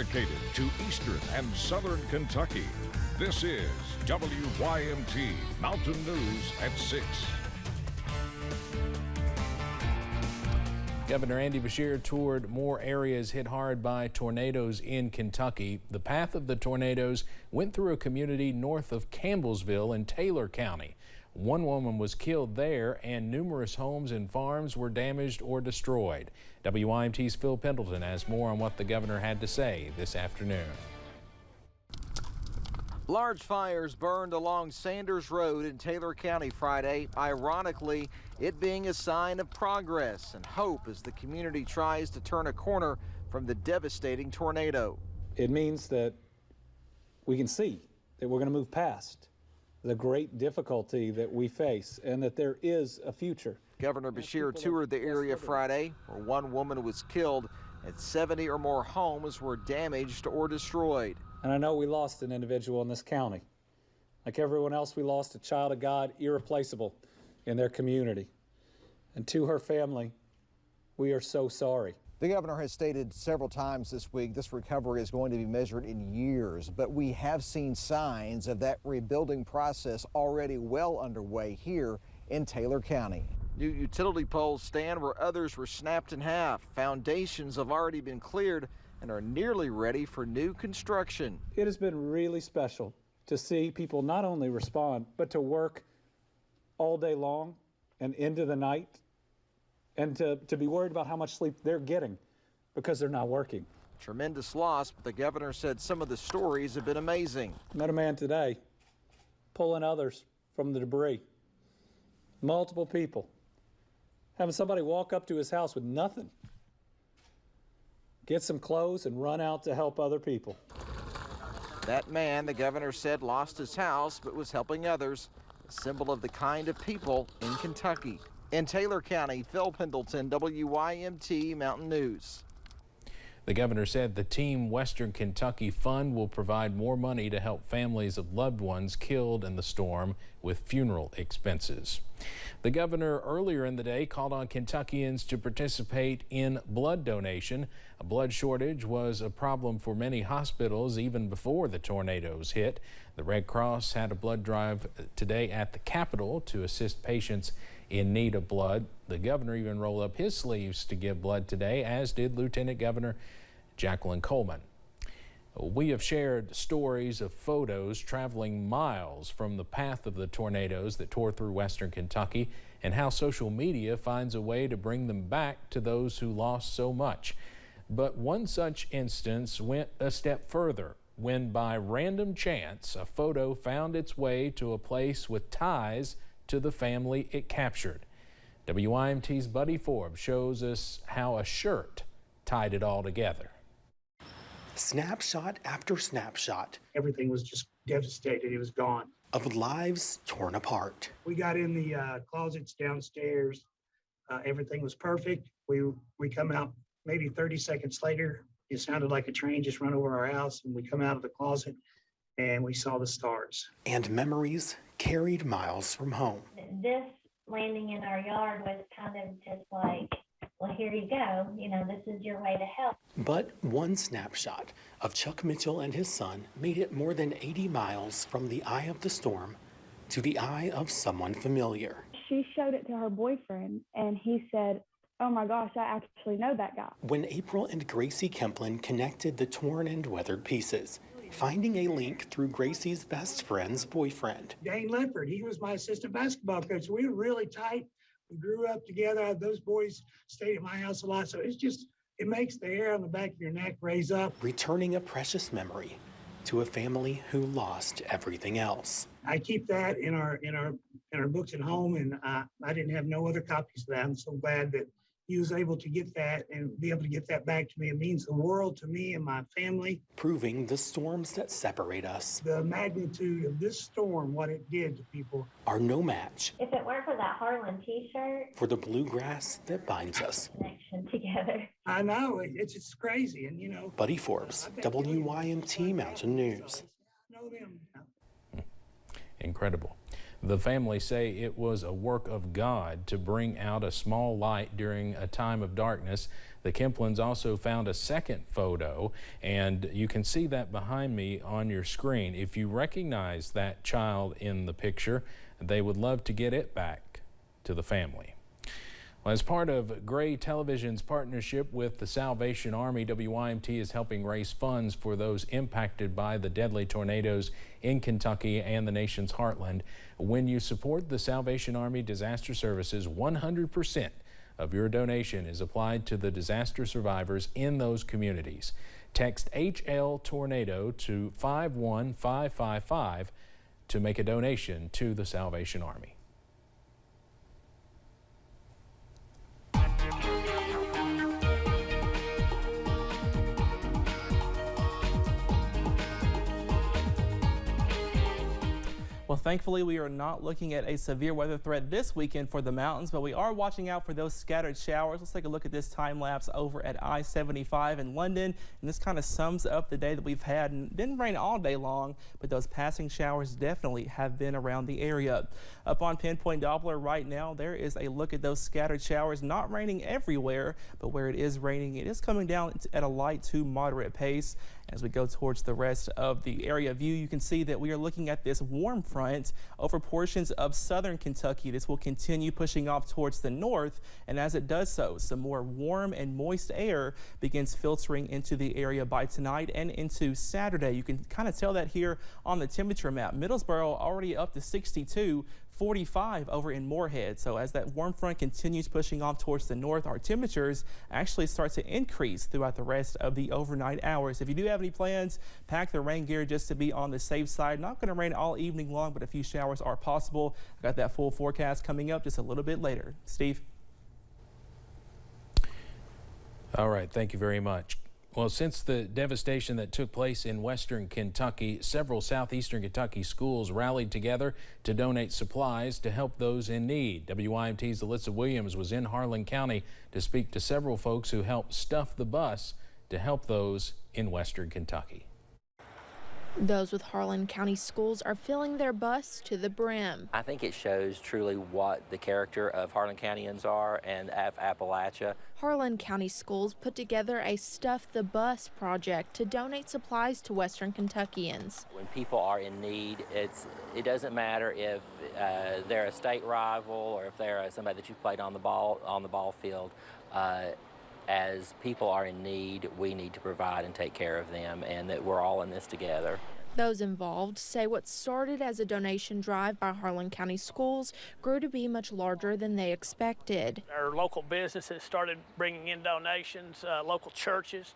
Dedicated to eastern and southern Kentucky, this is WYMT Mountain News at 6. Governor Andy Beshear toured more areas hit hard by tornadoes in Kentucky. The path of the tornadoes went through a community north of Campbellsville in Taylor County. One woman was killed there, and numerous homes and farms were damaged or destroyed. WYMT's Phil Pendleton has more on what the governor had to say this afternoon. Large fires burned along Sanders Road in Taylor County Friday, ironically, it being a sign of progress and hope as the community tries to turn a corner from the devastating tornado. It means that we can see that we're going to move past the great difficulty that we face and that there is a future. Governor Beshear toured the area Friday, where one woman was killed and 70 or more homes were damaged or destroyed. And I know we lost an individual in this county. Like everyone else, we lost a child of God, irreplaceable in their community. And to her family, we are so sorry. The governor has stated several times this week this recovery is going to be measured in years, but we have seen signs of that rebuilding process already well underway here in Taylor County. New utility poles stand where others were snapped in half. Foundations have already been cleared and are nearly ready for new construction. It has been really special to see people not only respond, but to work all day long and into the night, and to be worried about how much sleep they're getting because they're not working. Tremendous loss, but the governor said some of the stories have been amazing. Met a man today pulling others from the debris. Multiple people. Having somebody walk up to his house with nothing, get some clothes and run out to help other people. That man, the governor said, lost his house but was helping others, a symbol of the kind of people in Kentucky. In Taylor County, Phil Pendleton, WYMT Mountain News. The governor said the Team Western Kentucky Fund will provide more money to help families of loved ones killed in the storm with funeral expenses. The governor earlier in the day called on Kentuckians to participate in blood donation. A blood shortage was a problem for many hospitals even before the tornadoes hit. The Red Cross had a blood drive today at the Capitol to assist patients in need of blood. The governor even rolled up his sleeves to give blood today, as did Lieutenant Governor Jacqueline Coleman. We have shared stories of photos traveling miles from the path of the tornadoes that tore through western Kentucky and how social media finds a way to bring them back to those who lost so much. But one such instance went a step further when, by random chance, a photo found its way to a place with ties to the family it captured. WYMT's Buddy Forbes shows us how a shirt tied it all together. Snapshot after snapshot. Everything was just devastated. It was gone. Of lives torn apart. We got in the closets downstairs. Everything was perfect. We come out maybe 30 seconds later. It sounded like a train just run over our house, and we come out of the closet and we saw the stars. And memories carried miles from home. This landing in our yard was kind of just like, well, here you go. You know, this is your way to help. But one snapshot of Chuck Mitchell and his son made it more than 80 miles from the eye of the storm to the eye of someone familiar. She showed it to her boyfriend, and he said, oh my gosh, I actually know that guy. When April and Gracie Kemplin connected the torn and weathered pieces, finding a link through Gracie's best friend's boyfriend. Dane Lefford, he was my assistant basketball coach. We were really tight. We grew up together. Those boys stayed at my house a lot. So it makes the hair on the back of your neck raise up. Returning a precious memory to a family who lost everything else. I keep that in our books at home, and I didn't have no other copies of that. I'm so glad that he was able to get that and be able to get that back to me. It means the world to me and my family. Proving the storms that separate us. The magnitude of this storm, what it did to people, are no match. If it weren't for that Harlan t-shirt. For the bluegrass that binds us. Connection together. I know, it's crazy. And you know. Buddy Forbes, WYMT Mountain News. I know them. Incredible. The family say it was a work of God to bring out a small light during a time of darkness. The Kemplins also found a second photo, and you can see that behind me on your screen. If you recognize that child in the picture, they would love to get it back to the family. Well, as part of Gray Television's partnership with the Salvation Army, WYMT is helping raise funds for those impacted by the deadly tornadoes in Kentucky and the nation's heartland. When you support the Salvation Army Disaster Services, 100% of your donation is applied to the disaster survivors in those communities. Text HL Tornado to 51555 to make a donation to the Salvation Army. Well, thankfully, we are not looking at a severe weather threat this weekend for the mountains, but we are watching out for those scattered showers. Let's take a look at this time lapse over at I-75 in London. And this kind of sums up the day that we've had. And it didn't rain all day long, but those passing showers definitely have been around the area. Up on Pinpoint Doppler right now, there is a look at those scattered showers. Not raining everywhere, but where it is raining, it is coming down at a light to moderate pace. As we go towards the rest of the area view, you can see that we are looking at this warm front over portions of southern Kentucky. This will continue pushing off towards the north, and as it does so, some more warm and moist air begins filtering into the area by tonight and into Saturday. You can kind of tell that here on the temperature map. Middlesboro already up to 62. 45 over in Moorhead. So as that warm front continues pushing off towards the north, our temperatures actually start to increase throughout the rest of the overnight hours. If you do have any plans, pack the rain gear just to be on the safe side. Not going to rain all evening long, but a few showers are possible. I got that full forecast coming up just a little bit later. Steve. All right, thank you very much. Well, since the devastation that took place in western Kentucky, several southeastern Kentucky schools rallied together to donate supplies to help those in need. WYMT's Alyssa Williams was in Harlan County to speak to several folks who helped stuff the bus to help those in western Kentucky. Those with Harlan County schools are filling their bus to the brim. I think it shows truly what the character of Harlan Countyans are and of Appalachia. Harlan County schools put together a Stuff the Bus project to donate supplies to western Kentuckians. When people are in need, it doesn't matter if they're a state rival or if they're somebody that you played on the ball field. As people are in need, we need to provide and take care of them, and that we're all in this together. Those involved say what started as a donation drive by Harlan County schools grew to be much larger than they expected. Our local businesses started bringing in donations, local churches,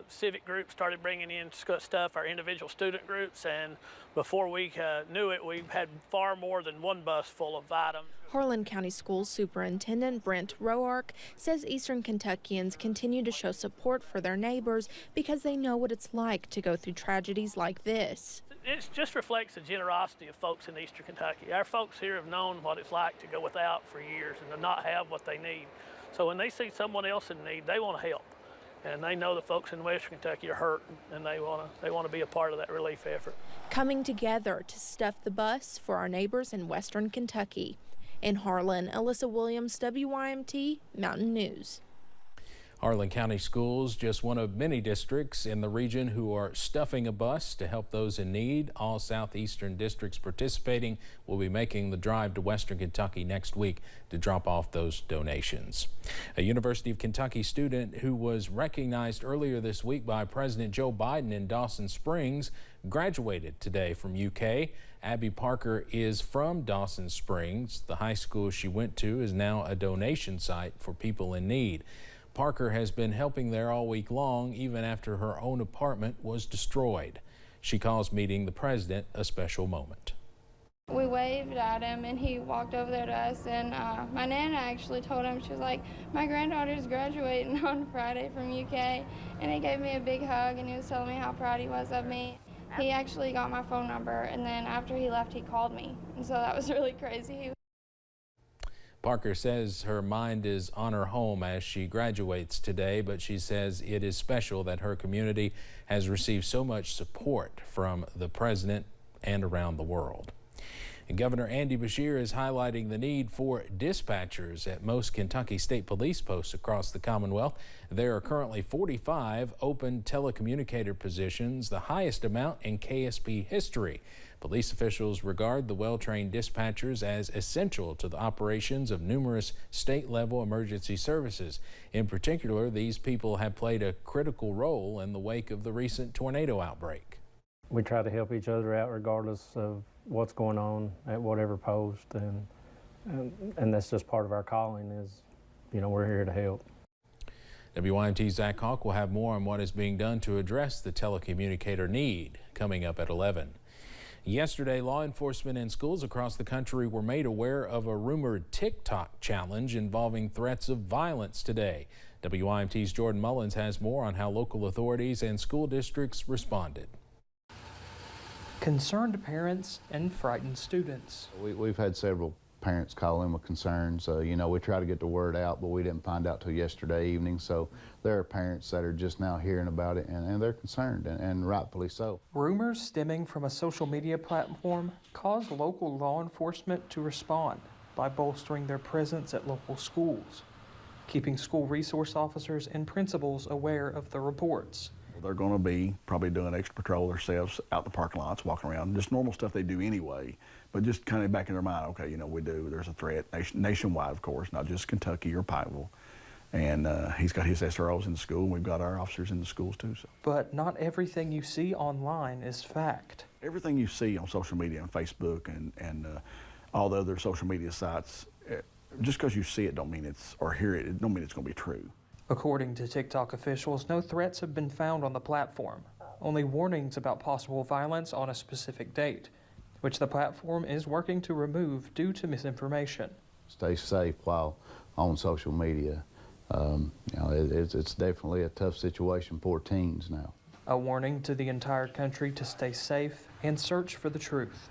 civic groups started bringing in stuff, our individual student groups, and before we knew it, we had far more than one bus full of items. Harlan County Schools Superintendent Brent Roark says Eastern Kentuckians continue to show support for their neighbors because they know what it's like to go through tragedies like this. It just reflects the generosity of folks in Eastern Kentucky. Our folks here have known what it's like to go without for years and to not have what they need. So when they see someone else in need, they want to help. And they know the folks in Western Kentucky are hurt, and they want to be a part of that relief effort. Coming together to stuff the bus for our neighbors in Western Kentucky. In Harlan, Alyssa Williams, WYMT Mountain News. Harlan County Schools, just one of many districts in the region who are stuffing a bus to help those in need. All southeastern districts participating will be making the drive to western Kentucky next week to drop off those donations. A University of Kentucky student who was recognized earlier this week by President Joe Biden in Dawson Springs graduated today from UK. Abby Parker is from Dawson Springs. The high school she went to is now a donation site for people in need. Parker has been helping there all week long, even after her own apartment was destroyed. She calls meeting the president a special moment. We waved at him and he walked over there to us, and my Nana actually told him, she was like, my granddaughter's graduating on Friday from UK, and he gave me a big hug and he was telling me how proud he was of me. He actually got my phone number, and then after he left, he called me, and so that was really crazy. Parker says her mind is on her home as she graduates today, but she says it is special that her community has received so much support from the president and around the world. And Governor Andy Beshear is highlighting the need for dispatchers at most Kentucky State Police posts across the Commonwealth. There are currently 45 open telecommunicator positions, the highest amount in KSP history. Police officials regard the well-trained dispatchers as essential to the operations of numerous state-level emergency services. In particular, these people have played a critical role in the wake of the recent tornado outbreak. We try to help each other out regardless of what's going on at whatever post, and that's just part of our calling is, you know, we're here to help. WYMT's Zach Hawk will have more on what is being done to address the telecommunicator need coming up at 11. Yesterday, law enforcement in schools across the country were made aware of a rumored TikTok challenge involving threats of violence today. WYMT's Jordan Mullins has more on how local authorities and school districts responded. Concerned parents and frightened students. We've had several parents call in with concerns. You know, we try to get the word out, but we didn't find out till yesterday evening. So there are parents that are just now hearing about it, and they're concerned, and rightfully so. Rumors stemming from a social media platform caused local law enforcement to respond by bolstering their presence at local schools, keeping school resource officers and principals aware of the reports. They're going to be probably doing extra patrol themselves out the parking lots, walking around, just normal stuff they do anyway, but just kind of back in their mind, okay, you know, there's a threat nationwide, of course, not just Kentucky or Pikeville. And he's got his SROs in the school, and we've got our officers in the schools too. So. But not everything you see online is fact. Everything you see on social media and Facebook and all the other social media sites, just because you see it don't mean or hear it, it don't mean it's going to be true. According to TikTok officials, no threats have been found on the platform, only warnings about possible violence on a specific date, which the platform is working to remove due to misinformation. Stay safe while on social media. You know, it's definitely a tough situation for teens now. A warning to the entire country to stay safe and search for the truth.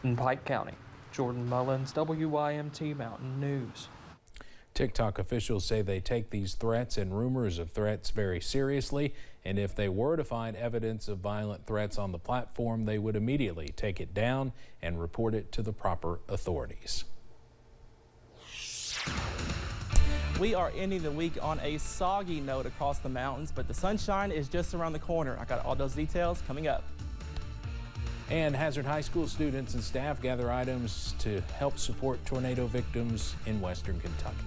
In Pike County, Jordan Mullins, WYMT Mountain News. TikTok officials say they take these threats and rumors of threats very seriously, and if they were to find evidence of violent threats on the platform, they would immediately take it down and report it to the proper authorities. We are ending the week on a soggy note across the mountains, but the sunshine is just around the corner. I got all those details coming up. And Hazard High School students and staff gather items to help support tornado victims in Western Kentucky.